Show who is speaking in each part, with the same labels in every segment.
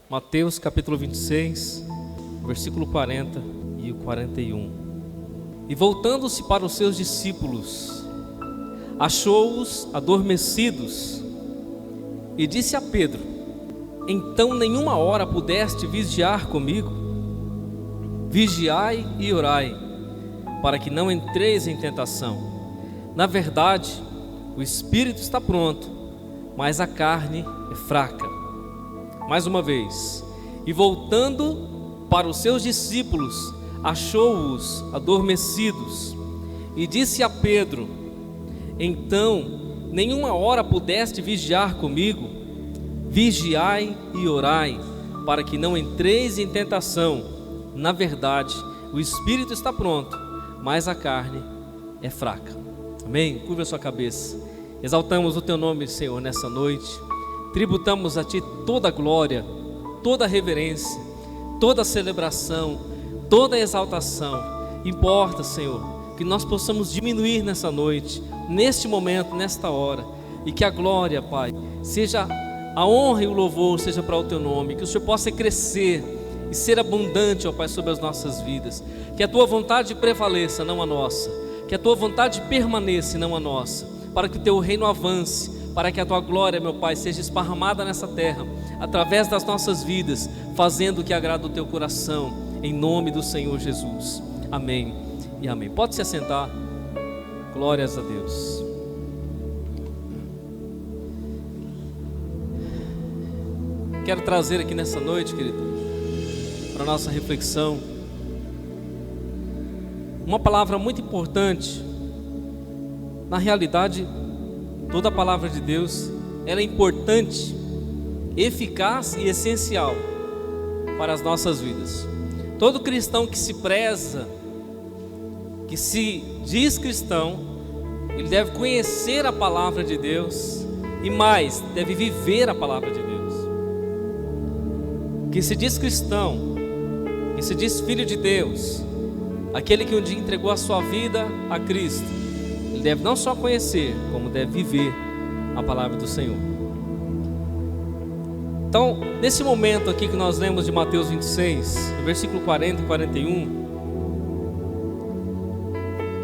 Speaker 1: Mateus capítulo 26, versículo 40 e o 41. E voltando-se para os seus discípulos, achou-os adormecidos e disse a Pedro: então nenhuma hora pudeste vigiar comigo? Vigiai e orai, para que não entreis em tentação. Na verdade, o espírito está pronto, mas a carne é fraca. Mais uma vez, e voltando para os seus discípulos, achou-os adormecidos e disse a Pedro: então nenhuma hora pudeste vigiar comigo? Vigiai e orai, para que não entreis em tentação. Na verdade, o espírito está pronto, mas a carne é fraca. Amém? Curva a sua cabeça. Exaltamos o teu nome, Senhor, nessa noite. Tributamos a ti toda a glória, toda a reverência, toda a celebração, toda a exaltação. Importa, Senhor, que nós possamos diminuir nessa noite, neste momento, nesta hora, e que a glória, Pai, seja a honra e o louvor seja para o teu nome, que o Senhor possa crescer e ser abundante, ó Pai, sobre as nossas vidas, que a tua vontade prevaleça, não a nossa, que a tua vontade permaneça, não a nossa, para que o teu reino avance, para que a tua glória, meu Pai, seja esparramada nessa terra, através das nossas vidas, fazendo o que agrada o teu coração, em nome do Senhor Jesus. Amém e amém. Pode se assentar. Glórias a Deus. Quero trazer aqui nessa noite, querido, para a nossa reflexão, uma palavra muito importante. Na realidade, toda a palavra de Deus, ela é importante, eficaz e essencial para as nossas vidas. Todo cristão que se preza, que se diz cristão, ele deve conhecer a palavra de Deus e mais, deve viver a palavra de Deus. Que se diz cristão, que se diz filho de Deus, aquele que um dia entregou a sua vida a Cristo, ele deve não só conhecer, como deve viver a palavra do Senhor. Então, nesse momento aqui que nós lemos de Mateus 26, versículo 40 e 41,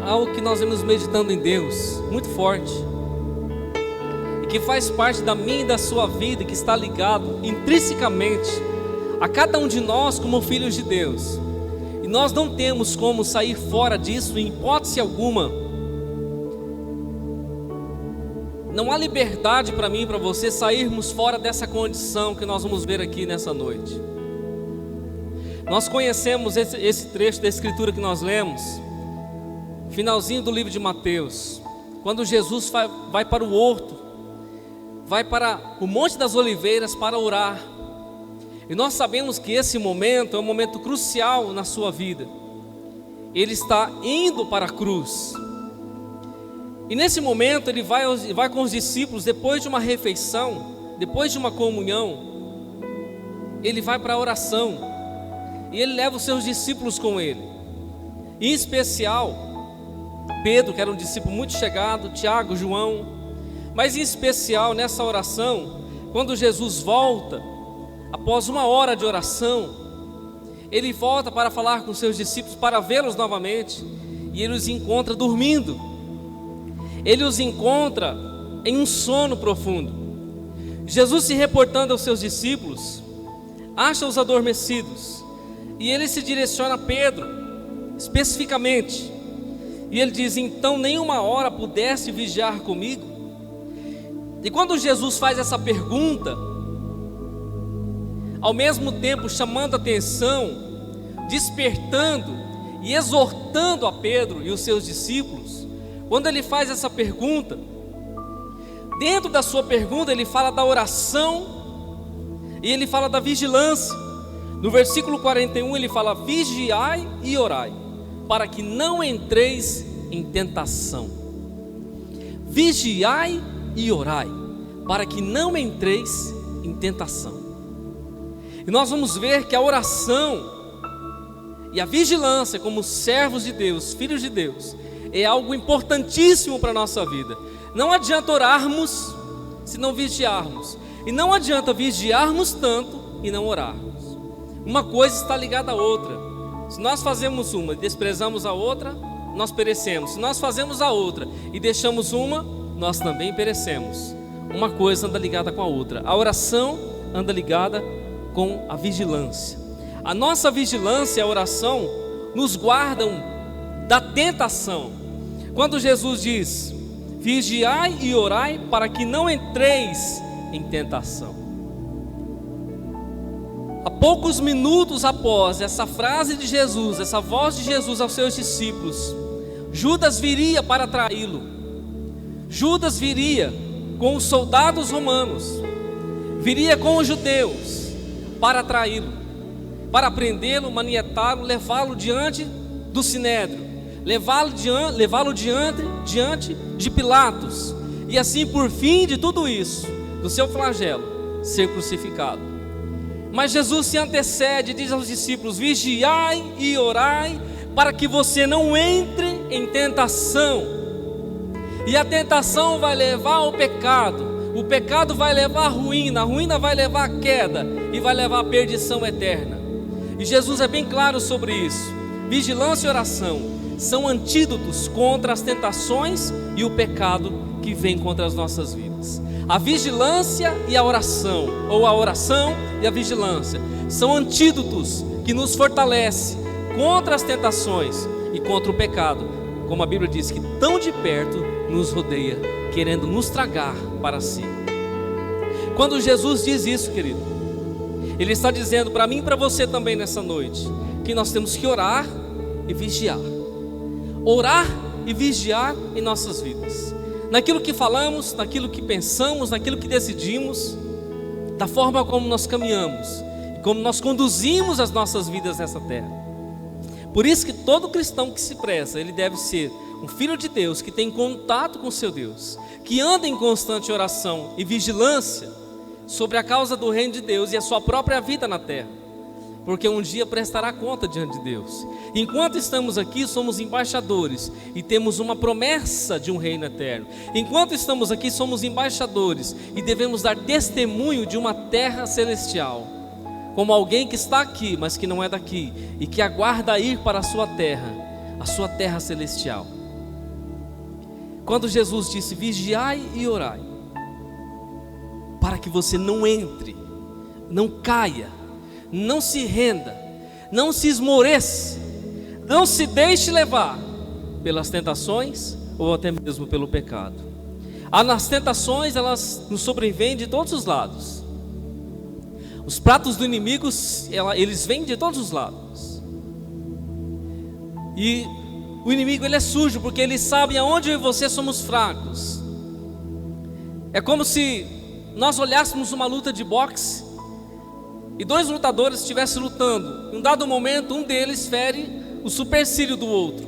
Speaker 1: algo que nós vemos meditando em Deus, muito forte, e que faz parte da minha e da sua vida, que está ligado intrinsecamente a cada um de nós como filhos de Deus, e nós não temos como sair fora disso em hipótese alguma. Não há liberdade para mim e para você sairmos fora dessa condição que nós vamos ver aqui nessa noite. Nós conhecemos esse trecho da escritura que nós lemos, finalzinho do livro de Mateus, quando Jesus vai para o horto, vai para o Monte das Oliveiras para orar. E nós sabemos que esse momento é um momento crucial na sua vida. Ele está indo para a cruz. E nesse momento ele vai com os discípulos, depois de uma refeição, depois de uma comunhão, ele vai para a oração. E ele leva os seus discípulos com ele. Em especial, Pedro, que era um discípulo muito chegado, Tiago, João. Mas em especial nessa oração, quando Jesus volta, após uma hora de oração, ele volta para falar com seus discípulos, para vê-los novamente, e ele os encontra dormindo. Ele os encontra em um sono profundo. Jesus, se reportando aos seus discípulos, acha-os adormecidos, e ele se direciona a Pedro, especificamente, e ele diz: então nenhuma hora pudeste vigiar comigo? E quando Jesus faz essa pergunta, ao mesmo tempo chamando a atenção, despertando e exortando a Pedro e os seus discípulos, quando ele faz essa pergunta, dentro da sua pergunta ele fala da oração e ele fala da vigilância. No versículo 41 ele fala: vigiai e orai, para que não entreis em tentação. Vigiai e orai, para que não entreis em tentação. E nós vamos ver que a oração e a vigilância como servos de Deus, filhos de Deus, é algo importantíssimo para a nossa vida. Não adianta orarmos se não vigiarmos, e não adianta vigiarmos tanto e não orarmos. Uma coisa está ligada à outra. Se nós fazemos uma e desprezamos a outra, nós perecemos. Se nós fazemos a outra e deixamos uma, nós também perecemos. Uma coisa anda ligada com a outra. A oração anda ligada com a vigilância. A nossa vigilância e a oração nos guardam da tentação. Quando Jesus diz: vigiai e orai para que não entreis em tentação. Há poucos minutos após essa frase de Jesus, essa voz de Jesus aos seus discípulos, Judas viria para traí-lo. Judas viria com os soldados romanos, viria com os judeus para traí-lo, para prendê-lo, manietá-lo, levá-lo diante do sinédrio, levá-lo diante de Pilatos, e assim, por fim de tudo isso, do seu flagelo, ser crucificado. Mas Jesus se antecede e diz aos discípulos: vigiai e orai para que você não entre em tentação. E a tentação vai levar ao pecado, o pecado vai levar à ruína, a ruína vai levar à queda e vai levar à perdição eterna. E Jesus é bem claro sobre isso. Vigilância e oração são antídotos contra as tentações e o pecado que vem contra as nossas vidas. A vigilância e a oração, ou a oração e a vigilância, são antídotos que nos fortalecem contra as tentações e contra o pecado, como a Bíblia diz, que tão de perto nos rodeia, querendo nos tragar para si. Quando Jesus diz isso, querido, Ele está dizendo para mim e para você também nessa noite, que nós temos que orar e vigiar. Orar e vigiar em nossas vidas, naquilo que falamos, naquilo que pensamos, naquilo que decidimos, da forma como nós caminhamos e como nós conduzimos as nossas vidas nessa terra. Por isso que todo cristão que se preza, ele deve ser um filho de Deus, que tem contato com o seu Deus, que anda em constante oração e vigilância sobre a causa do reino de Deus e a sua própria vida na terra, porque um dia prestará conta diante de Deus. Enquanto estamos aqui, somos embaixadores e temos uma promessa de um reino eterno. Enquanto estamos aqui, somos embaixadores e devemos dar testemunho de uma terra celestial, como alguém que está aqui, mas que não é daqui, e que aguarda ir para a sua terra celestial. Quando Jesus disse: vigiai e orai, para que você não entre, não caia, não se renda, não se esmoreça, não se deixe levar pelas tentações ou até mesmo pelo pecado. As tentações, elas nos sobrevêm de todos os lados. Os pratos do inimigo, eles vêm de todos os lados. E o inimigo, ele é sujo, porque ele sabe aonde eu e você somos fracos. É como se nós olhássemos uma luta de boxe e dois lutadores estivessem lutando. Em um dado momento, um deles fere o supercílio do outro,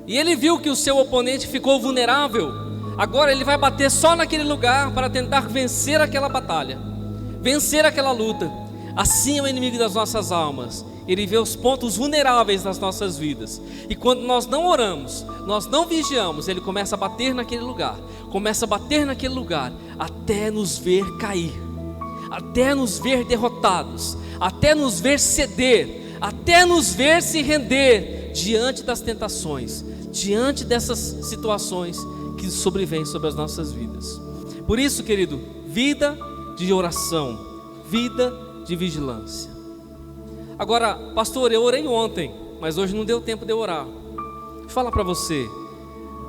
Speaker 1: e ele viu que o seu oponente ficou vulnerável. Agora ele vai bater só naquele lugar para tentar vencer aquela batalha, vencer aquela luta. Assim é o inimigo das nossas almas. Ele vê os pontos vulneráveis das nossas vidas, e quando nós não oramos, nós não vigiamos, ele começa a bater naquele lugar, até nos ver cair, até nos ver derrotados, até nos ver ceder, até nos ver se render diante das tentações, diante dessas situações que sobrevêm sobre as nossas vidas. Por isso, querido, vida de oração, vida de vigilância. Agora, pastor, eu orei ontem, mas hoje não deu tempo de eu orar. Deixa eu falar para você,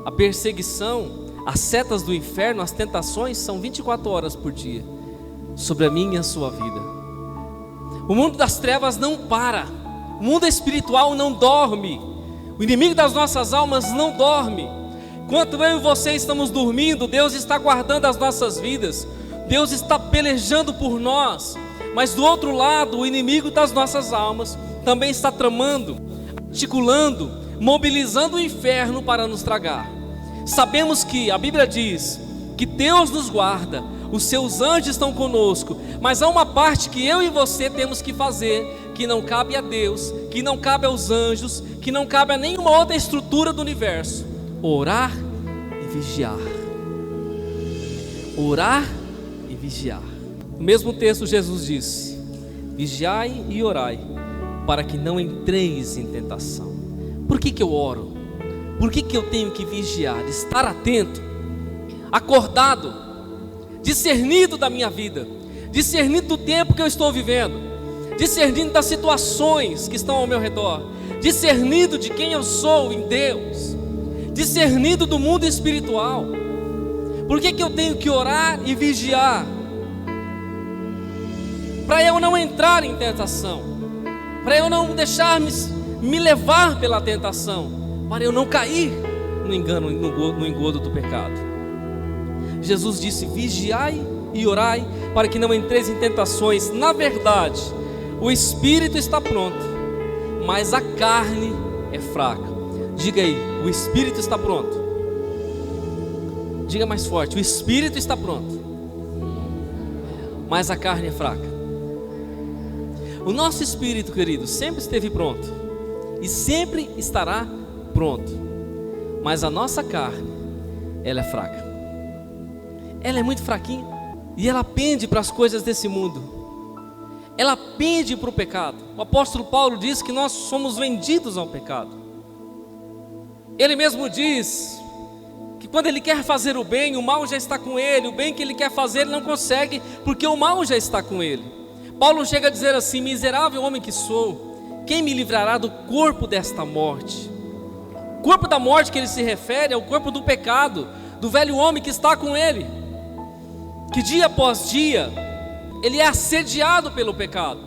Speaker 1: a perseguição, as setas do inferno, as tentações são 24 horas por dia sobre a minha e a sua vida. O mundo das trevas não para, o mundo espiritual não dorme, o inimigo das nossas almas não dorme. Enquanto eu e você estamos dormindo, Deus está guardando as nossas vidas, Deus está pelejando por nós. Mas do outro lado, o inimigo das nossas almas também está tramando, articulando, mobilizando o inferno para nos tragar. Sabemos que a Bíblia diz que Deus nos guarda, os seus anjos estão conosco, mas há uma parte que eu e você temos que fazer, que não cabe a Deus, que não cabe aos anjos, que não cabe a nenhuma outra estrutura do universo: orar e vigiar. Orar e vigiar. No mesmo texto, Jesus disse: vigiai e orai, para que não entreis em tentação. Por que eu oro? Por que eu tenho que vigiar? Estar atento, acordado, discernido da minha vida, discernido do tempo que eu estou vivendo, discernido das situações que estão ao meu redor, discernido de quem eu sou em Deus, discernido do mundo espiritual. Por que eu tenho que orar e vigiar? Para eu não entrar em tentação, para eu não deixar me levar pela tentação, para eu não cair no engano, no engodo do pecado. Jesus disse: vigiai e orai, para que não entreis em tentações. Na verdade, o espírito está pronto, mas a carne é fraca. Diga aí, o espírito está pronto. Diga mais forte: o espírito está pronto, mas a carne é fraca. O nosso espírito, querido, sempre esteve pronto e sempre estará pronto, mas a nossa carne, ela é fraca. Ela é muito fraquinha e ela pende para as coisas desse mundo. Ela pende para o pecado. O apóstolo Paulo diz que nós somos vendidos ao pecado. Ele mesmo diz que quando ele quer fazer o bem, o mal já está com ele. O bem que ele quer fazer, ele não consegue, porque o mal já está com ele. Paulo chega a dizer assim: miserável homem que sou, quem me livrará do corpo desta morte? O corpo da morte que ele se refere é o corpo do pecado, do velho homem que está com ele, que dia após dia ele é assediado pelo pecado,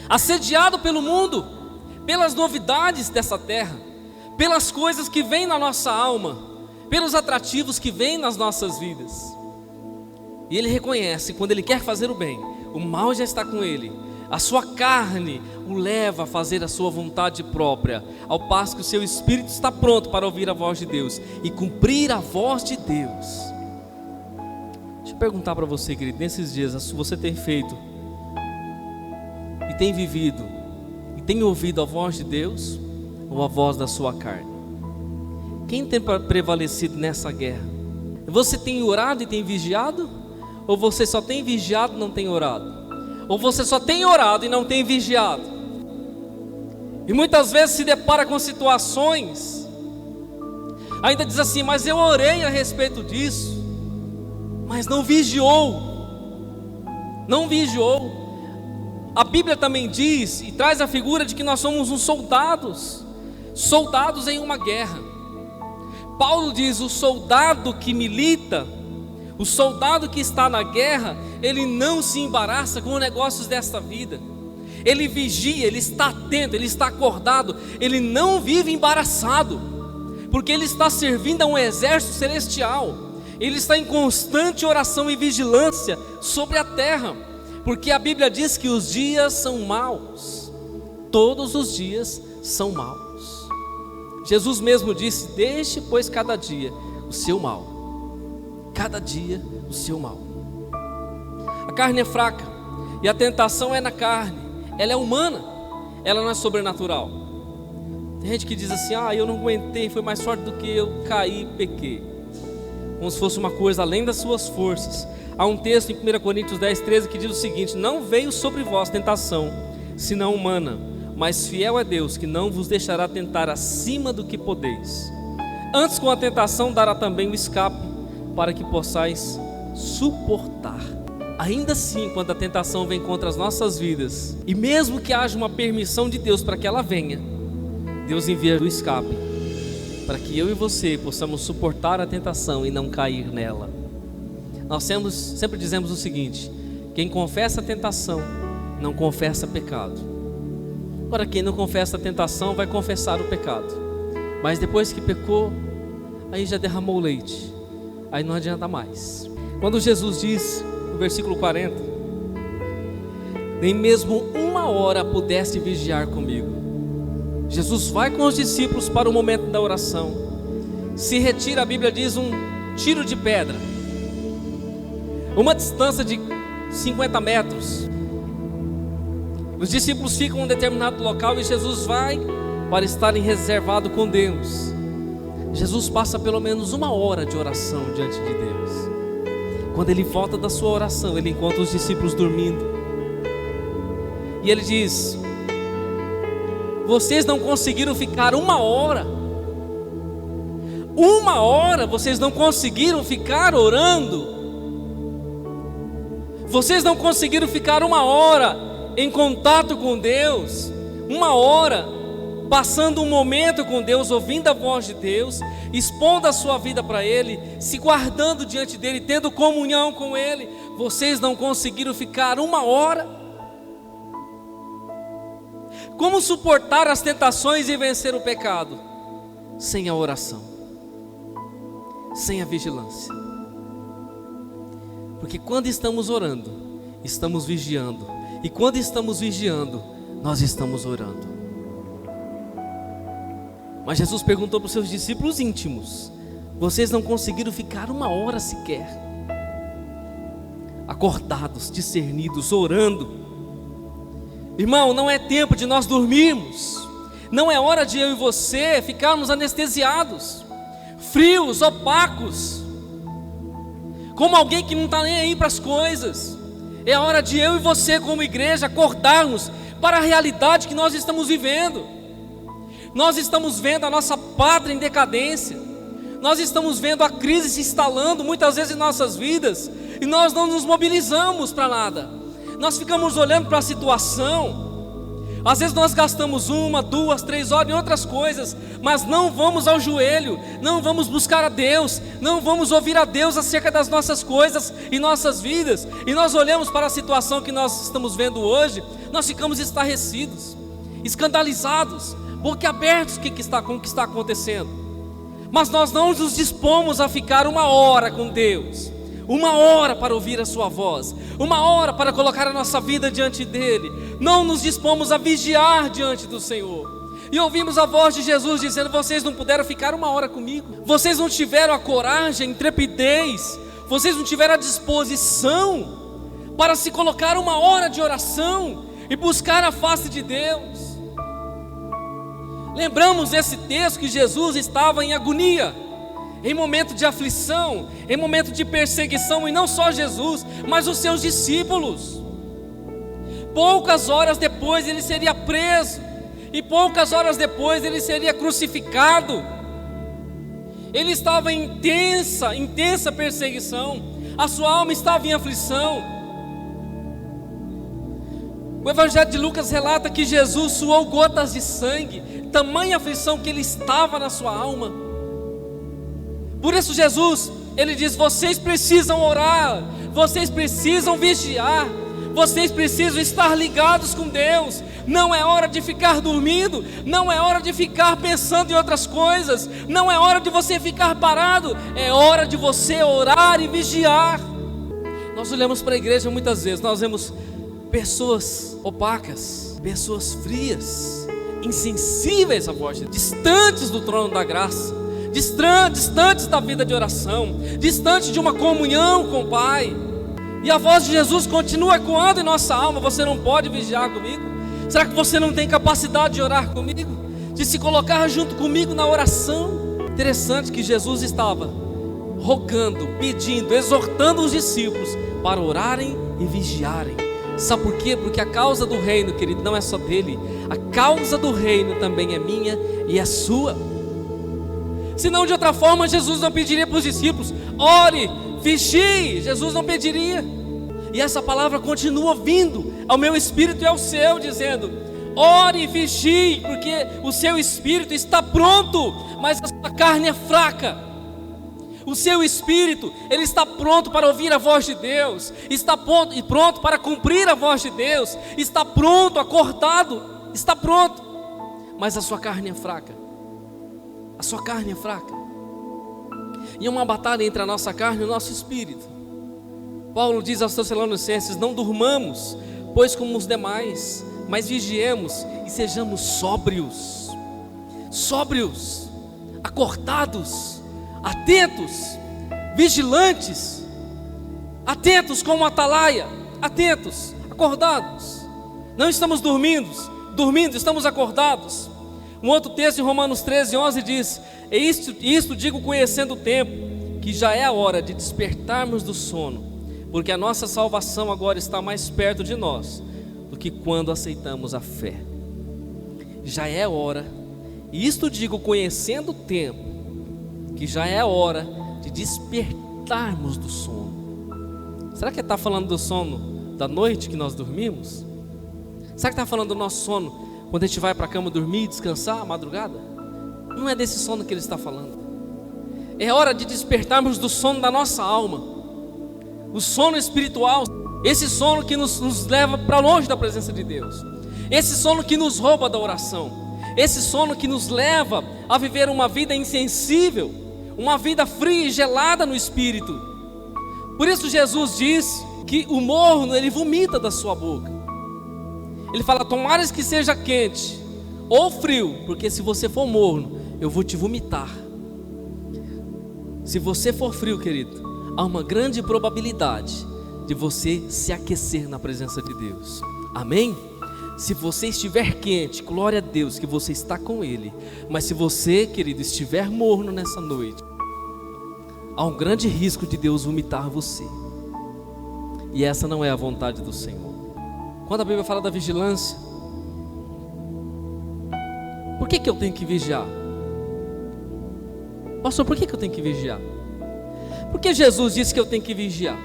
Speaker 1: assediado pelo mundo, pelas novidades dessa terra, pelas coisas que vêm na nossa alma, pelos atrativos que vêm nas nossas vidas. E ele reconhece, quando ele quer fazer o bem, o mal já está com ele. A sua carne o leva a fazer a sua vontade própria, ao passo que o seu espírito está pronto para ouvir a voz de Deus e cumprir a voz de Deus. Deixa eu perguntar para você, querido, nesses dias você tem feito e tem vivido e tem ouvido a voz de Deus ou a voz da sua carne? Quem tem prevalecido nessa guerra? Você tem orado e tem vigiado? Ou você só tem vigiado e não tem orado? Ou você só tem orado e não tem vigiado? E muitas vezes se depara com situações, ainda diz assim: mas eu orei a respeito disso, mas não vigiou. Não vigiou. A Bíblia também diz e traz a figura de que nós somos uns soldados em uma guerra. Paulo diz: o soldado que milita, o soldado que está na guerra, ele não se embaraça com os negócios desta vida. Ele vigia, ele está atento, ele está acordado, ele não vive embaraçado, porque ele está servindo a um exército celestial. Ele está em constante oração e vigilância sobre a terra, porque a Bíblia diz que os dias são maus. Todos os dias são maus. Jesus mesmo disse: deixe, pois, cada dia o seu mal. Cada dia o seu mal. A carne é fraca e a tentação é na carne. Ela é humana, ela não é sobrenatural. Tem gente que diz assim: eu não aguentei, foi mais forte do que eu, caí e pequei, como se fosse uma coisa além das suas forças. Há um texto em 1 Coríntios 10:13 que diz o seguinte: não veio sobre vós tentação, senão humana, mas fiel é Deus, que não vos deixará tentar acima do que podeis. Antes, com a tentação dará também o escape, para que possais suportar. Ainda assim, quando a tentação vem contra as nossas vidas, e mesmo que haja uma permissão de Deus para que ela venha, Deus envia o escape, para que eu e você possamos suportar a tentação e não cair nela. Nós sempre dizemos o seguinte: quem confessa a tentação, não confessa pecado. Agora, quem não confessa a tentação, vai confessar o pecado, mas depois que pecou, aí já derramou leite, aí não adianta mais. Quando Jesus diz, no versículo 40: nem mesmo uma hora pudeste vigiar comigo. Jesus vai com os discípulos para o momento da oração, se retira, a Bíblia diz, um tiro de pedra, uma distância de 50 metros. Os discípulos ficam em um determinado local e Jesus vai para estarem reservado com Deus. Jesus passa pelo menos uma hora de oração diante de Deus. Quando ele volta da sua oração, ele encontra os discípulos dormindo. E ele diz: vocês não conseguiram ficar uma hora. Uma hora vocês não conseguiram ficar orando. Vocês não conseguiram ficar uma hora em contato com Deus. Uma hora passando um momento com Deus, ouvindo a voz de Deus, expondo a sua vida para Ele, se guardando diante dEle, tendo comunhão com Ele. Vocês não conseguiram ficar uma hora. Como suportar as tentações e vencer o pecado? Sem a oração, sem a vigilância. Porque quando estamos orando, estamos vigiando. E quando estamos vigiando, nós estamos orando. Mas Jesus perguntou para os seus discípulos íntimos: vocês não conseguiram ficar uma hora sequer acordados, discernidos, orando? Irmão, não é tempo de nós dormirmos. Não é hora de eu e você ficarmos anestesiados, frios, opacos, como alguém que não está nem aí para as coisas. É hora de eu e você, como igreja, acordarmos para a realidade que nós estamos vivendo. Nós estamos vendo a nossa pátria em decadência. Nós estamos vendo a crise se instalando muitas vezes em nossas vidas, e nós não nos mobilizamos para nada. Nós ficamos olhando para a situação. Às vezes nós gastamos 1, 2, 3 horas em outras coisas, mas não vamos ao joelho, não vamos buscar a Deus, não vamos ouvir a Deus acerca das nossas coisas e nossas vidas. E nós olhamos para a situação que nós estamos vendo hoje, nós ficamos estarrecidos, escandalizados, boquiabertos com o que está acontecendo. Mas nós não nos dispomos a ficar uma hora com Deus, uma hora para ouvir a sua voz, uma hora para colocar a nossa vida diante dEle. Não nos dispomos a vigiar diante do Senhor. E ouvimos a voz de Jesus dizendo: vocês não puderam ficar uma hora comigo. Vocês não tiveram a coragem, a intrepidez, vocês não tiveram a disposição para se colocar uma hora de oração e buscar a face de Deus. Lembramos esse texto que Jesus estava em agonia, em momento de aflição, em momento de perseguição, e não só Jesus, mas os seus discípulos. Poucas horas depois ele seria preso, e poucas horas depois ele seria crucificado. Ele estava em intensa perseguição, a sua alma estava em aflição. O Evangelho de Lucas relata que Jesus suou gotas de sangue, tamanha aflição que ele estava na sua alma. Por isso Jesus, ele diz: vocês precisam orar, vocês precisam vigiar, vocês precisam estar ligados com Deus. Não é hora de ficar dormindo, não é hora de ficar pensando em outras coisas, não é hora de você ficar parado, é hora de você orar e vigiar. Nós olhamos para a igreja muitas vezes, nós vemos pessoas opacas, pessoas frias, insensíveis à voz de Deus, distantes do trono da graça, distantes da vida de oração, distantes de uma comunhão com o Pai. E a voz de Jesus continua ecoando em nossa alma: você não pode vigiar comigo? Será que você não tem capacidade de orar comigo? De se colocar junto comigo na oração? Interessante que Jesus estava rogando, pedindo, exortando os discípulos para orarem e vigiarem. Sabe por quê? Porque a causa do reino, querido, não é só dele. A causa do reino também é minha e é sua. Senão, de outra forma, Jesus não pediria para os discípulos: ore, vigie. Jesus não pediria. E essa palavra continua vindo ao meu espírito e ao seu, dizendo: ore e vigie, porque o seu espírito está pronto, mas a sua carne é fraca. O seu espírito, ele está pronto para ouvir a voz de Deus, está pronto para cumprir a voz de Deus, está pronto, acordado, está pronto, mas a sua carne é fraca. A sua carne é fraca. E é uma batalha entre a nossa carne e o nosso espírito. Paulo diz aos Tessalonicenses: não durmamos, pois como os demais, mas vigiemos e sejamos sóbrios, acordados, atentos, vigilantes, atentos como atalaia, atentos, acordados. Não estamos dormindo, estamos acordados. Um outro texto em Romanos 13:11 diz: isto digo conhecendo o tempo, que já é a hora de despertarmos do sono, porque a nossa salvação agora está mais perto de nós do que quando aceitamos a fé. Já é hora, e isto digo conhecendo o tempo, que já é hora de despertarmos do sono. Será que está falando do sono da noite que nós dormimos? Será que está falando do nosso sono quando a gente vai para a cama dormir e descansar à madrugada? Não é desse sono que ele está falando. É hora de despertarmos do sono da nossa alma, o sono espiritual, esse sono que nos leva para longe da presença de Deus, esse sono que nos rouba da oração, esse sono que nos leva a viver uma vida insensível, uma vida fria e gelada no espírito. Por isso Jesus diz que o morno ele vomita da sua boca. Ele fala: tomares que seja quente ou frio, porque se você for morno, eu vou te vomitar. Se você for frio, querido, há uma grande probabilidade de você se aquecer na presença de Deus. Amém? Se você estiver quente, glória a Deus que você está com Ele. Mas se você, querido, estiver morno nessa noite, há um grande risco de Deus vomitar você. E essa não é a vontade do Senhor. Quando a Bíblia fala da vigilância, por que eu tenho que vigiar? Pastor, por que eu tenho que vigiar? Porque Jesus disse que eu tenho que vigiar.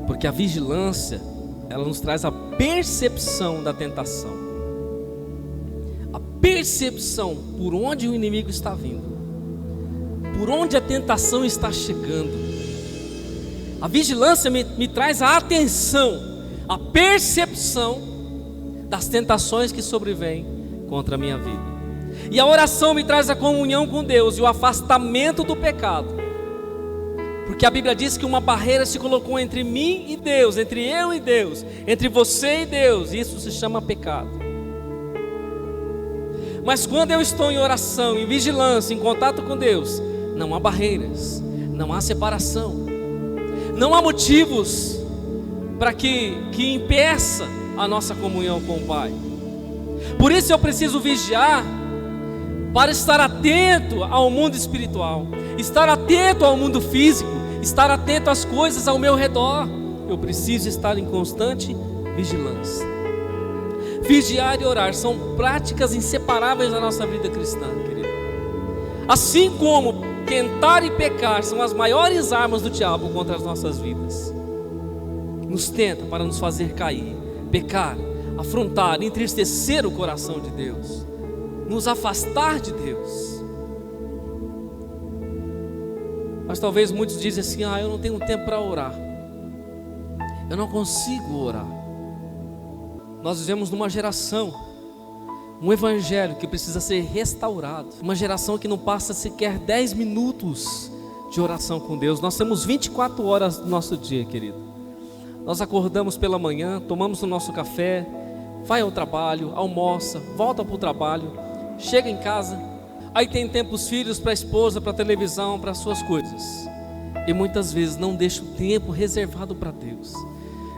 Speaker 1: Porque a vigilância, ela nos traz a percepção da tentação, a percepção por onde o inimigo está vindo, por onde a tentação está chegando. A vigilância me traz a atenção, a percepção das tentações que sobrevêm contra a minha vida. E a oração me traz a comunhão com Deus e o afastamento do pecado. Porque a Bíblia diz que uma barreira se colocou entre mim e Deus, entre eu e Deus, entre você e Deus. Isso se chama pecado. Mas quando eu estou em oração, em vigilância, em contato com Deus, não há barreiras, não há separação, não há motivos para que impeça a nossa comunhão com o Pai. Por isso eu preciso vigiar, para estar atento ao mundo espiritual, estar atento ao mundo físico, estar atento às coisas ao meu redor. Eu preciso estar em constante vigilância. Vigiar e orar são práticas inseparáveis da nossa vida cristã, querido. Assim como tentar e pecar são as maiores armas do diabo contra as nossas vidas. Nos tenta para nos fazer cair, pecar, afrontar, entristecer o coração de Deus, nos afastar de Deus. Mas talvez muitos dizem assim: eu não tenho tempo para orar, eu não consigo orar. Nós vivemos numa geração, um evangelho que precisa ser restaurado, uma geração que não passa sequer 10 minutos de oração com Deus. Nós temos 24 horas do nosso dia, querido. Nós acordamos pela manhã, tomamos o nosso café, vai ao trabalho, almoça, volta para o trabalho, chega em casa, aí tem tempo os filhos, para a esposa, para a televisão, para as suas coisas, e muitas vezes não deixa o tempo reservado para Deus,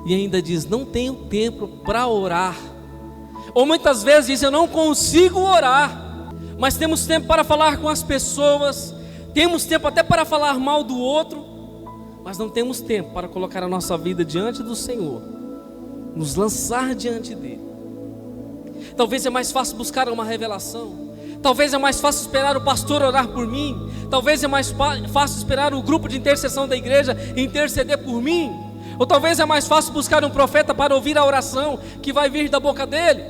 Speaker 1: e ainda diz: não tenho tempo para orar, ou muitas vezes diz: eu não consigo orar. Mas temos tempo para falar com as pessoas, temos tempo até para falar mal do outro, mas não temos tempo para colocar a nossa vida diante do Senhor, nos lançar diante dele. Talvez é mais fácil buscar uma revelação, talvez é mais fácil esperar o pastor orar por mim, talvez é mais fácil esperar o grupo de intercessão da igreja interceder por mim, ou talvez é mais fácil buscar um profeta para ouvir a oração que vai vir da boca dele.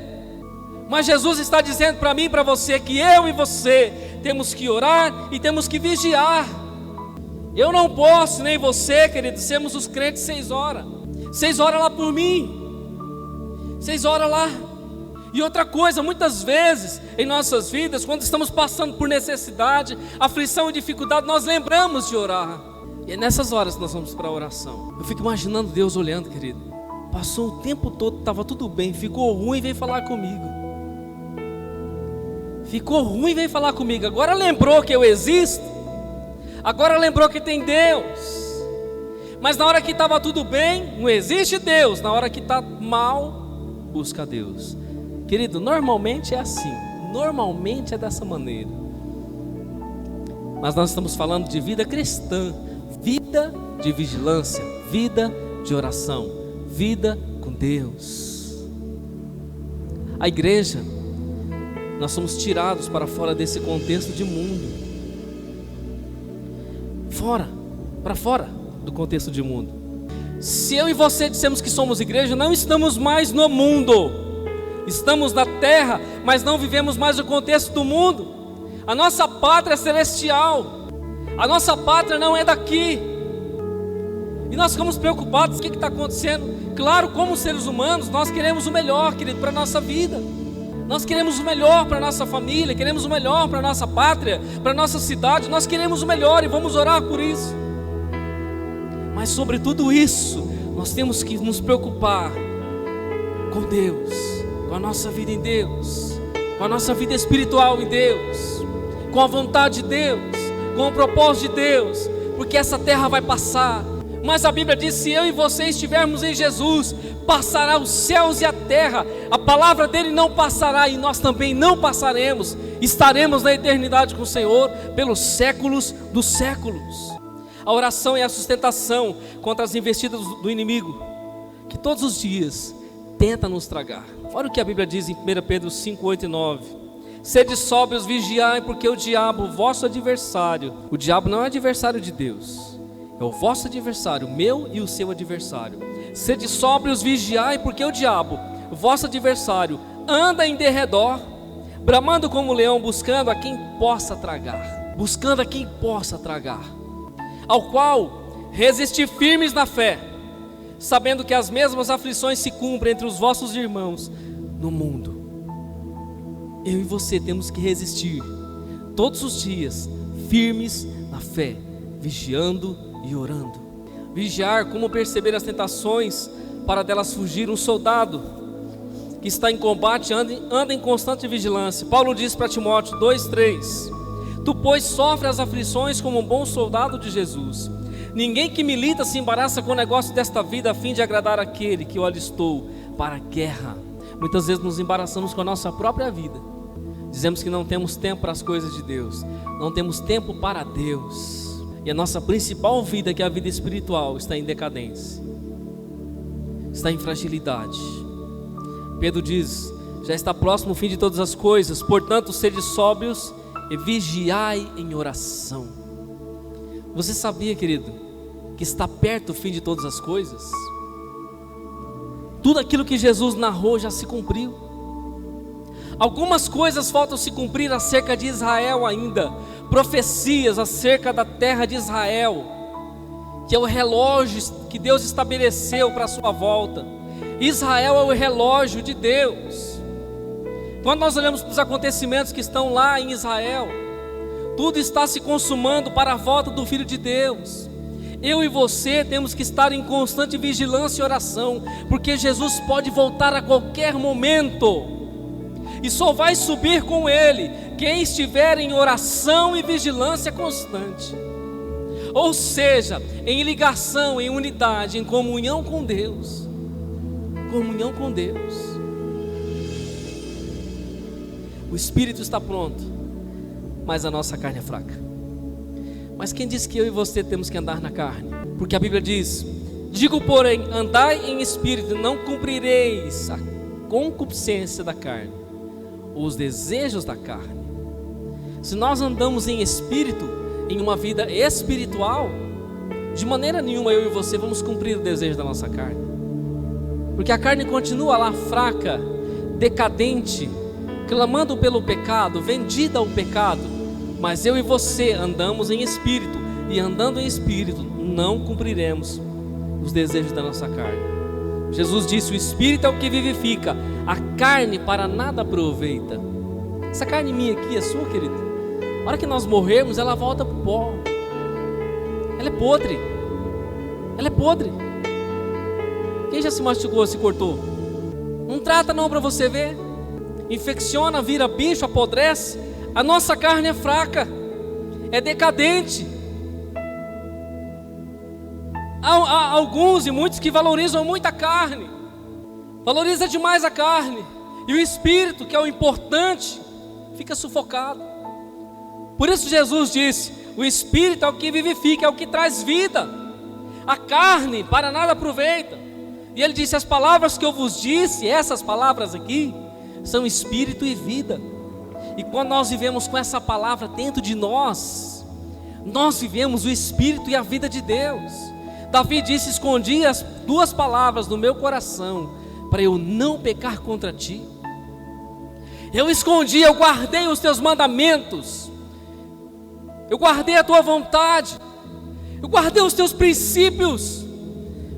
Speaker 1: Mas Jesus está dizendo para mim e para você que eu e você temos que orar e temos que vigiar. Eu não posso, nem você, querido, sermos os crentes 6 horas. 6 horas lá por mim, 6 horas lá. E outra coisa, muitas vezes em nossas vidas, quando estamos passando por necessidade, aflição e dificuldade, nós lembramos de orar. E é nessas horas que nós vamos para a oração. Eu fico imaginando Deus olhando, querido. Passou o tempo todo, estava tudo bem, ficou ruim e veio falar comigo. Ficou ruim e veio falar comigo. Agora lembrou que eu existo. Agora lembrou que tem Deus. Mas na hora que estava tudo bem, não existe Deus. Na hora que está mal, busca Deus. Querido, normalmente é assim. Normalmente é dessa maneira. Mas nós estamos falando de vida cristã, vida de vigilância, vida de oração, vida com Deus. A igreja, nós somos tirados para fora desse contexto de mundo. Para fora do contexto de mundo. Se eu e você dissemos que somos igreja, não estamos mais no mundo. Estamos na terra, mas não vivemos mais o contexto do mundo. A nossa pátria é celestial. A nossa pátria não é daqui. E nós ficamos preocupados com o que está acontecendo. Claro, como seres humanos, nós queremos o melhor, querido, para a nossa vida. Nós queremos o melhor para a nossa família, queremos o melhor para a nossa pátria, para a nossa cidade. Nós queremos o melhor e vamos orar por isso. Mas sobre tudo isso, nós temos que nos preocupar com Deus, com a nossa vida em Deus, com a nossa vida espiritual em Deus, com a vontade de Deus, com o propósito de Deus, porque essa terra vai passar. Mas a Bíblia diz: se eu e você estivermos em Jesus, passará os céus e a terra, a palavra dele não passará e nós também não passaremos, estaremos na eternidade com o Senhor pelos séculos dos séculos. A oração é a sustentação contra as investidas do inimigo, que todos os dias tenta nos tragar. Olha o que a Bíblia diz em 1 Pedro 5, 8 e 9: sede sóbrios, vigiai, porque o diabo, vosso adversário, o diabo não é adversário de Deus, é o vosso adversário, o meu e o seu adversário. Sede sóbrios, vigiai, porque o diabo, vosso adversário, anda em derredor, bramando como leão, buscando a quem possa tragar. Buscando a quem possa tragar. Ao qual resistir firmes na fé, sabendo que as mesmas aflições se cumprem entre os vossos irmãos no mundo. Eu e você temos que resistir todos os dias, firmes na fé, vigiando e orando. Vigiar, como perceber as tentações para delas fugir. Um soldado que está em combate anda em constante vigilância. Paulo diz para Timóteo 2:3: tu, pois, sofre as aflições como um bom soldado de Jesus. Ninguém que milita se embaraça com o negócio desta vida a fim de agradar aquele que o alistou para a guerra. Muitas vezes nos embaraçamos com a nossa própria vida. Dizemos que não temos tempo para as coisas de Deus, não temos tempo para Deus. E a nossa principal vida, que é a vida espiritual, está em decadência, está em fragilidade. Pedro diz: já está próximo o fim de todas as coisas, portanto sede sóbrios e vigiai em oração. Você sabia, querido, que está perto o fim de todas as coisas? Tudo aquilo que Jesus narrou já se cumpriu. Algumas coisas faltam se cumprir acerca de Israel ainda. Profecias acerca da terra de Israel, que é o relógio que Deus estabeleceu para a sua volta. Israel é o relógio de Deus. Quando nós olhamos para os acontecimentos que estão lá em Israel, tudo está se consumando para a volta do Filho de Deus. Eu e você temos que estar em constante vigilância e oração, porque Jesus pode voltar a qualquer momento, e só vai subir com Ele quem estiver em oração e vigilância constante. Ou seja, em ligação, em unidade, em comunhão com Deus. Comunhão com Deus. O espírito está pronto, mas a nossa carne é fraca. Mas quem disse que eu e você temos que andar na carne? Porque a Bíblia diz: digo, porém, andai em espírito, não cumprireis a concupiscência da carne, ou os desejos da carne. Se nós andamos em espírito, em uma vida espiritual, de maneira nenhuma eu e você vamos cumprir o desejo da nossa carne, porque a carne continua lá fraca, decadente, clamando pelo pecado, vendida ao pecado. Mas eu e você andamos em espírito, e andando em espírito não cumpriremos os desejos da nossa carne. Jesus disse: o espírito é o que vivifica, a carne para nada aproveita. Essa carne minha aqui é sua, querido. A hora que nós morrermos, ela volta para o pó. Ela é podre. Ela é podre. Quem já se machucou, se cortou? Não trata não, para você ver. Infecciona, vira bicho, apodrece. A nossa carne é fraca, é decadente. Há alguns e muitos que valorizam muito a carne, valoriza demais a carne, e o espírito, que é o importante, fica sufocado. Por isso Jesus disse: o espírito é o que vivifica, é o que traz vida. A carne para nada aproveita. E ele disse: as palavras que eu vos disse, essas palavras aqui, são espírito e vida. E quando nós vivemos com essa palavra dentro de nós, nós vivemos o espírito e a vida de Deus. Davi disse: escondi as duas palavras no meu coração, para eu não pecar contra ti. Eu escondi, eu guardei os teus mandamentos, eu guardei a tua vontade, eu guardei os teus princípios,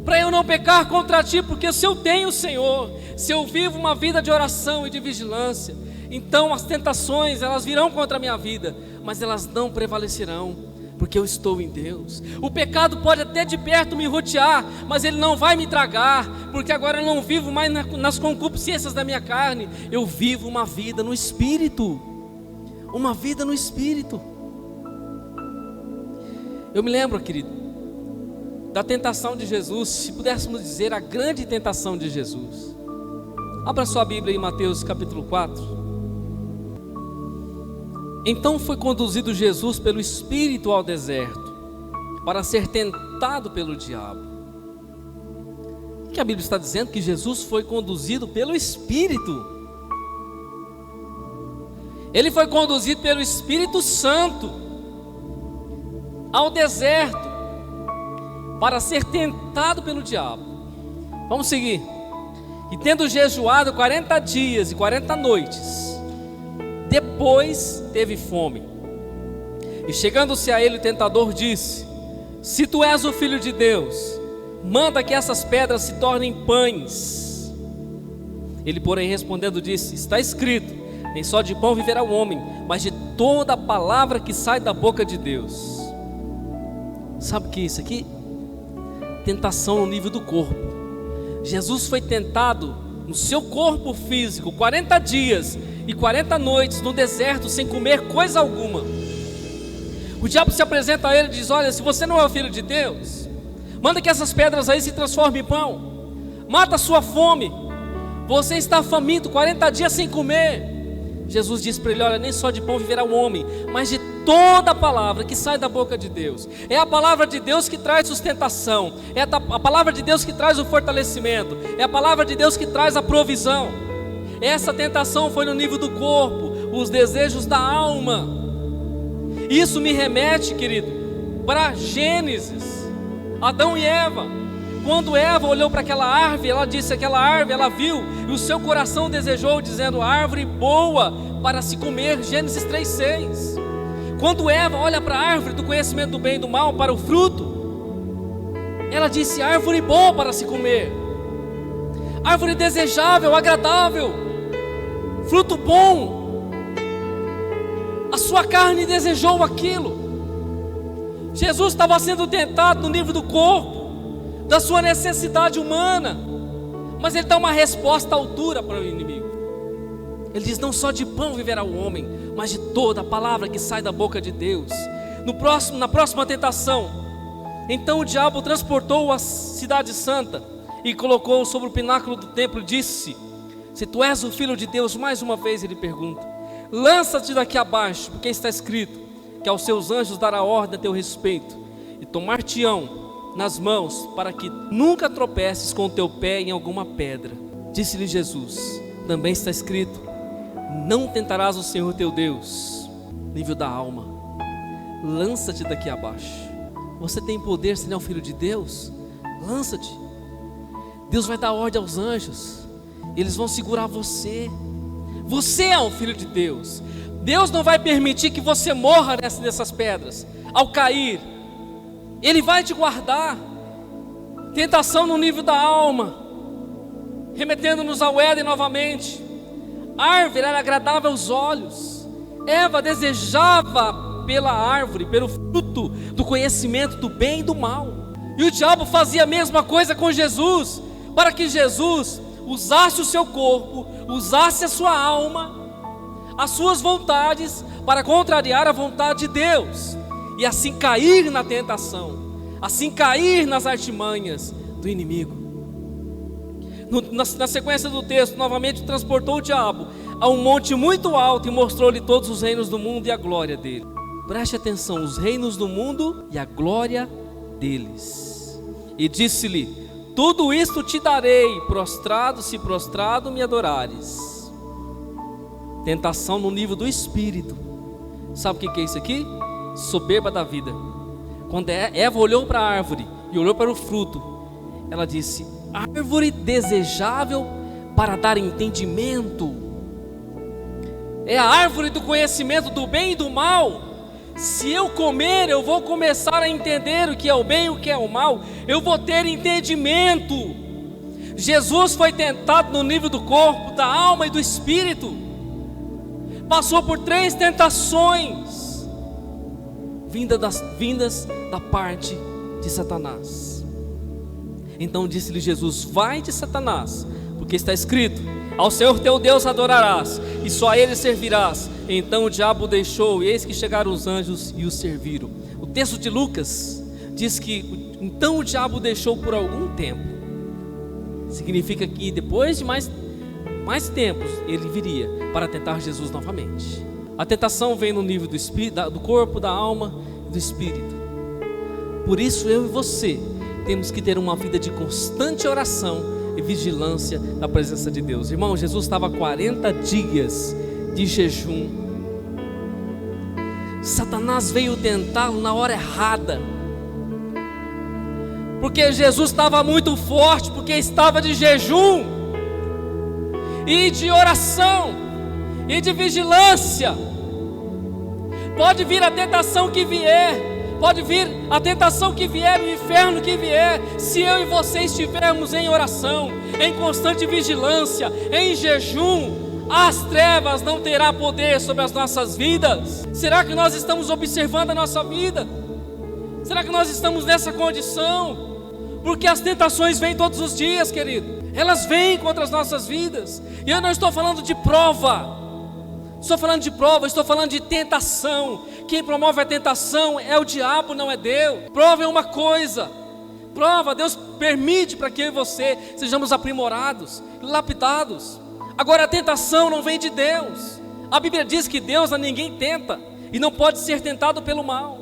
Speaker 1: para eu não pecar contra ti. Porque se eu tenho o Senhor, se eu vivo uma vida de oração e de vigilância, então as tentações, elas virão contra a minha vida, mas elas não prevalecerão, porque eu estou em Deus. O pecado pode até de perto me rodear, mas ele não vai me tragar, porque agora eu não vivo mais nas concupiscências da minha carne, eu vivo uma vida no Espírito, uma vida no Espírito. Eu me lembro, querido, da tentação de Jesus, se pudéssemos dizer, a grande tentação de Jesus. Abra sua Bíblia em Mateus capítulo 4. Então foi conduzido Jesus pelo Espírito ao deserto, para ser tentado pelo diabo. O que a Bíblia está dizendo? Que Jesus foi conduzido pelo Espírito. Ele foi conduzido pelo Espírito Santo ao deserto, para ser tentado pelo diabo. Vamos seguir. E tendo jejuado 40 dias e 40 noites, depois teve fome. E chegando-se a ele o tentador disse: se tu és o Filho de Deus, manda que essas pedras se tornem pães. Ele, porém, respondendo disse: está escrito, nem só de pão viverá o homem, mas de toda a palavra que sai da boca de Deus. Sabe o que é isso aqui? Tentação no nível do corpo. Jesus foi tentado no seu corpo físico 40 dias e 40 noites no deserto, sem comer coisa alguma. O diabo se apresenta a ele e diz: olha, se você não é o Filho de Deus, manda que essas pedras aí se transformem em pão, mata a sua fome, você está faminto, 40 dias sem comer. Jesus disse para ele: olha, nem só de pão viverá o homem, mas de toda a palavra que sai da boca de Deus. É a palavra de Deus que traz sustentação, é a palavra de Deus que traz o fortalecimento, é a palavra de Deus que traz a provisão. Essa tentação foi no nível do corpo, os desejos da alma. Isso me remete, querido, para Gênesis, Adão e Eva. Quando Eva olhou para aquela árvore, ela disse: aquela árvore, ela viu, e o seu coração desejou, dizendo: árvore boa para se comer. Gênesis 3:6. Quando Eva olha para a árvore do conhecimento do bem e do mal, para o fruto, ela disse: árvore boa para se comer, árvore desejável, agradável, fruto bom. A sua carne desejou aquilo. Jesus estava sendo tentado no nível do corpo, da sua necessidade humana, mas ele dá uma resposta à altura para o inimigo. Ele diz: não só de pão viverá o homem, mas de toda a palavra que sai da boca de Deus. Na próxima tentação, então o diabo transportou a cidade santa e colocou sobre o pináculo do templo e disse: se tu és o Filho de Deus, mais uma vez ele pergunta, lança-te daqui abaixo, porque está escrito que aos seus anjos dará ordem a teu respeito, e tomar-te-ão nas mãos, para que nunca tropeces com o teu pé em alguma pedra. Disse-lhe Jesus: também está escrito, não tentarás o Senhor teu Deus. Nível da alma, lança-te daqui abaixo. Você tem poder, se não é o Filho de Deus? Lança-te. Deus vai dar ordem aos anjos, eles vão segurar você. Você é o Filho de Deus. Deus não vai permitir que você morra nessas pedras ao cair. Ele vai te guardar. Tentação no nível da alma, remetendo-nos ao Éden novamente. A árvore era agradável aos olhos. Eva desejava pela árvore, pelo fruto do conhecimento do bem e do mal. E o diabo fazia a mesma coisa com Jesus, para que Jesus usasse o seu corpo, usasse a sua alma, as suas vontades, para contrariar a vontade de Deus, e assim cair na tentação, assim cair nas artimanhas do inimigo. Na sequência do texto, novamente transportou o diabo a um monte muito alto e mostrou-lhe todos os reinos do mundo e a glória dele. Preste atenção, os reinos do mundo e a glória deles. E disse-lhe: tudo isto te darei, prostrado, se prostrado me adorares. Tentação no nível do espírito. Sabe o que é isso aqui? Soberba da vida. Quando Eva olhou para a árvore e olhou para o fruto, ela disse: árvore desejável para dar entendimento. É a árvore do conhecimento do bem e do mal. Se eu comer, eu vou começar a entender o que é o bem e o que é o mal. Eu vou ter entendimento. Jesus foi tentado no nível do corpo, da alma e do espírito. Passou por 3 tentações vindas da parte de Satanás. Então disse-lhe Jesus: vai de Satanás, porque está escrito: ao Senhor teu Deus adorarás, e só a Ele servirás. Então o diabo o deixou, e eis que chegaram os anjos e o serviram. O texto de Lucas diz que então o diabo o deixou por algum tempo. Significa que depois de mais tempos ele viria para tentar Jesus novamente. A tentação vem no nível do espírito, do corpo, da alma e do espírito. Por isso eu e você temos que ter uma vida de constante oração e vigilância na presença de Deus. Irmão, Jesus estava 40 dias de jejum. Satanás veio tentá-lo na hora errada, porque Jesus estava muito forte, porque estava de jejum e de oração e de vigilância. Pode vir a tentação que vier, pode vir a tentação que vier, o inferno que vier, se eu e você estivermos em oração, em constante vigilância, em jejum, as trevas não terão poder sobre as nossas vidas. Será que nós estamos observando a nossa vida? Será que nós estamos nessa condição? Porque as tentações vêm todos os dias, querido. Elas vêm contra as nossas vidas. E eu não estou falando de prova. Estou falando de prova, estou falando de tentação. Quem promove a tentação é o diabo, não é Deus. Prova é uma coisa. Prova, Deus permite para que eu e você sejamos aprimorados, lapidados. Agora a tentação não vem de Deus. A Bíblia diz que Deus a ninguém tenta e não pode ser tentado pelo mal.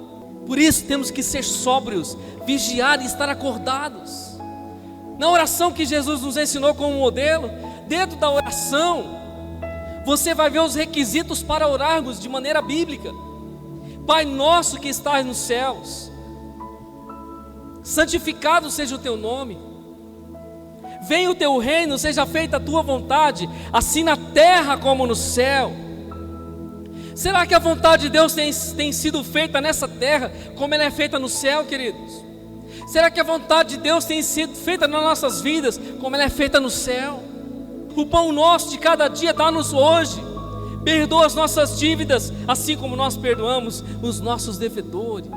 Speaker 1: Por isso temos que ser sóbrios, vigiar e estar acordados. Na oração que Jesus nos ensinou como modelo, dentro da oração, você vai ver os requisitos para orarmos de maneira bíblica. Pai nosso que estás nos céus, santificado seja o teu nome. Venha o teu reino, seja feita a tua vontade, assim na terra como no céu. Será que a vontade de Deus tem sido feita nessa terra como ela é feita no céu, queridos? Será que a vontade de Deus tem sido feita nas nossas vidas como ela é feita no céu? O pão nosso de cada dia dá-nos hoje. Perdoa as nossas dívidas, assim como nós perdoamos os nossos devedores.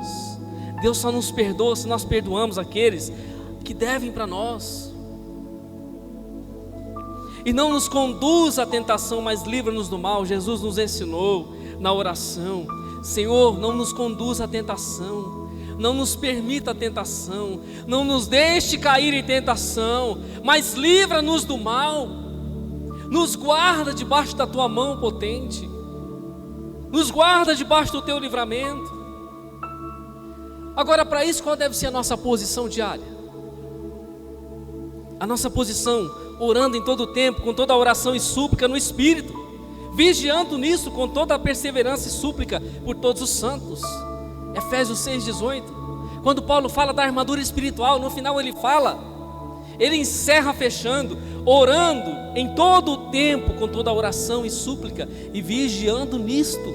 Speaker 1: Deus só nos perdoa se nós perdoamos aqueles que devem para nós. E não nos conduz à tentação, mas livra-nos do mal. Jesus nos ensinou na oração: Senhor, não nos conduza à tentação, não nos permita a tentação, não nos deixe cair em tentação, mas livra-nos do mal. Nos guarda debaixo da tua mão potente, nos guarda debaixo do teu livramento. Agora, para isso, qual deve ser a nossa posição diária? A nossa posição, orando em todo o tempo, com toda a oração e súplica no Espírito, vigiando nisso com toda a perseverança e súplica por todos os santos. Efésios 6,18. Quando Paulo fala da armadura espiritual, no final ele encerra fechando: orando em todo o tempo com toda a oração e súplica, e vigiando nisto,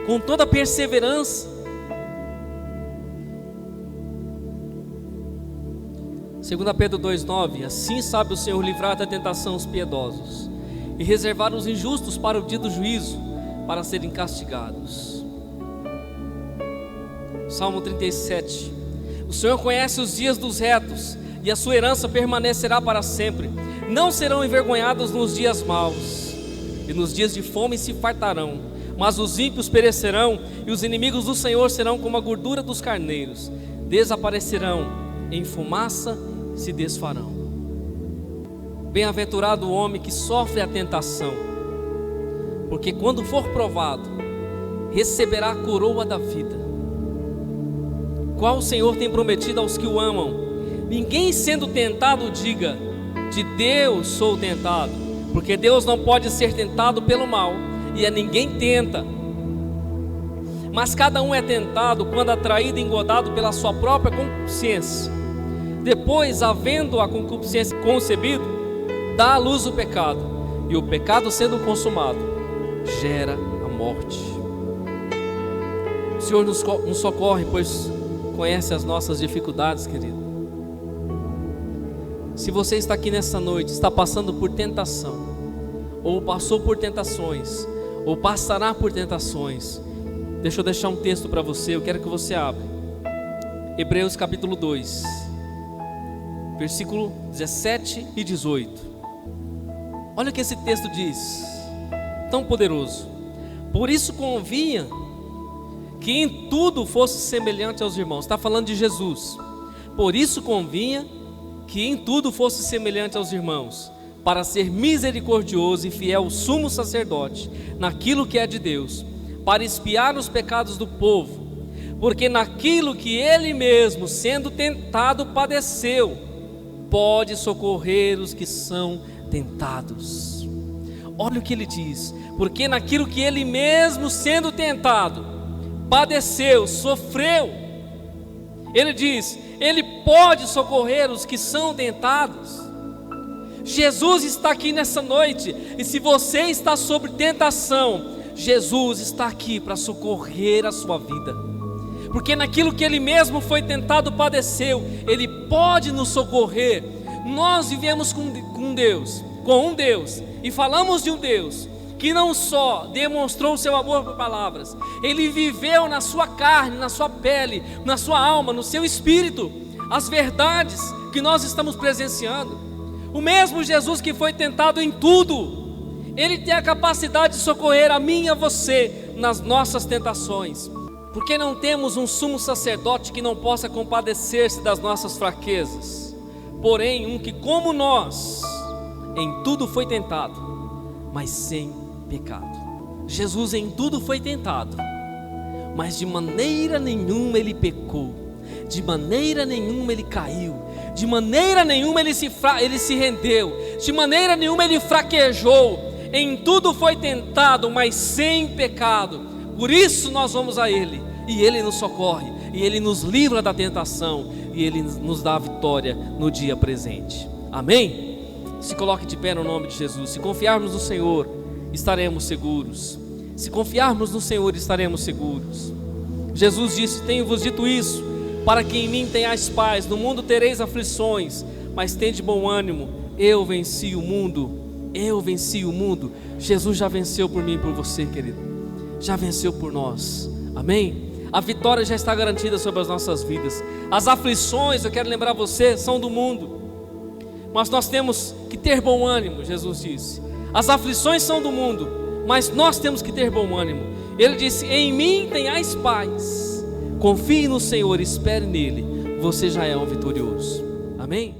Speaker 1: com toda a perseverança. 2 Pedro 2,9: assim sabe o Senhor livrar da tentação os piedosos e reservar os injustos para o dia do juízo, para serem castigados. Salmo 37: o Senhor conhece os dias dos retos, e a sua herança permanecerá para sempre. Não serão envergonhados nos dias maus, e nos dias de fome se fartarão. Mas os ímpios perecerão, e os inimigos do Senhor serão como a gordura dos carneiros. Desaparecerão em fumaça, se desfarão. Bem-aventurado o homem que sofre a tentação, porque quando for provado, receberá a coroa da vida, qual o Senhor tem prometido aos que o amam. Ninguém sendo tentado diga: de Deus sou tentado, porque Deus não pode ser tentado pelo mal, e a ninguém tenta. Mas cada um é tentado quando atraído e engodado pela sua própria concupiscência. Depois, havendo a concupiscência concebido, dá à luz o pecado, e o pecado, sendo consumado, gera a morte. O Senhor nos socorre, pois conhece as nossas dificuldades, querido. Se você está aqui nessa noite, está passando por tentação, ou passou por tentações, ou passará por tentações, deixa eu deixar um texto para você, eu quero que você abra. Hebreus capítulo 2, versículo 17 e 18. Olha o que esse texto diz, tão poderoso. Por isso convinha que em tudo fosse semelhante aos irmãos. Está falando de Jesus. Por isso convinha que em tudo fosse semelhante aos irmãos, para ser misericordioso e fiel sumo sacerdote naquilo que é de Deus, para expiar os pecados do povo, porque naquilo que ele mesmo, sendo tentado, padeceu, pode socorrer os que são tentados. Olha o que ele diz: porque naquilo que ele mesmo, sendo tentado, padeceu, sofreu. Ele diz, ele pode socorrer os que são tentados. Jesus está aqui nessa noite, e se você está sob tentação, Jesus está aqui para socorrer a sua vida, porque naquilo que ele mesmo foi tentado, padeceu, ele pode nos socorrer. Nós vivemos com um Deus, e falamos de um Deus que não só demonstrou o seu amor por palavras, ele viveu na sua carne, na sua pele, na sua alma, no seu espírito, as verdades que nós estamos presenciando. O mesmo Jesus que foi tentado em tudo, ele tem a capacidade de socorrer a mim e a você nas nossas tentações. Porque não temos um sumo sacerdote que não possa compadecer-se das nossas fraquezas, porém um que, como nós, em tudo foi tentado, mas sem pecado. Jesus em tudo foi tentado, mas de maneira nenhuma ele pecou, de maneira nenhuma ele caiu, de maneira nenhuma ele se rendeu, de maneira nenhuma ele fraquejou. Em tudo foi tentado, mas sem pecado. Por isso nós vamos a ele, e ele nos socorre, e ele nos livra da tentação, e ele nos dá a vitória no dia presente. Amém? Se coloque de pé no nome de Jesus. Se confiarmos no Senhor, estaremos seguros. Se confiarmos no Senhor, estaremos seguros. Jesus disse: tenho-vos dito isso, para que em mim tenhais paz. No mundo tereis aflições, mas tende bom ânimo. Eu venci o mundo. Eu venci o mundo. Jesus já venceu por mim e por você, querido. Já venceu por nós. Amém? A vitória já está garantida sobre as nossas vidas. As aflições, eu quero lembrar você, são do mundo, mas nós temos que ter bom ânimo. Jesus disse: as aflições são do mundo, mas nós temos que ter bom ânimo. Ele disse: em mim tenhais paz. Confie no Senhor, espere nele, você já é um vitorioso. Amém?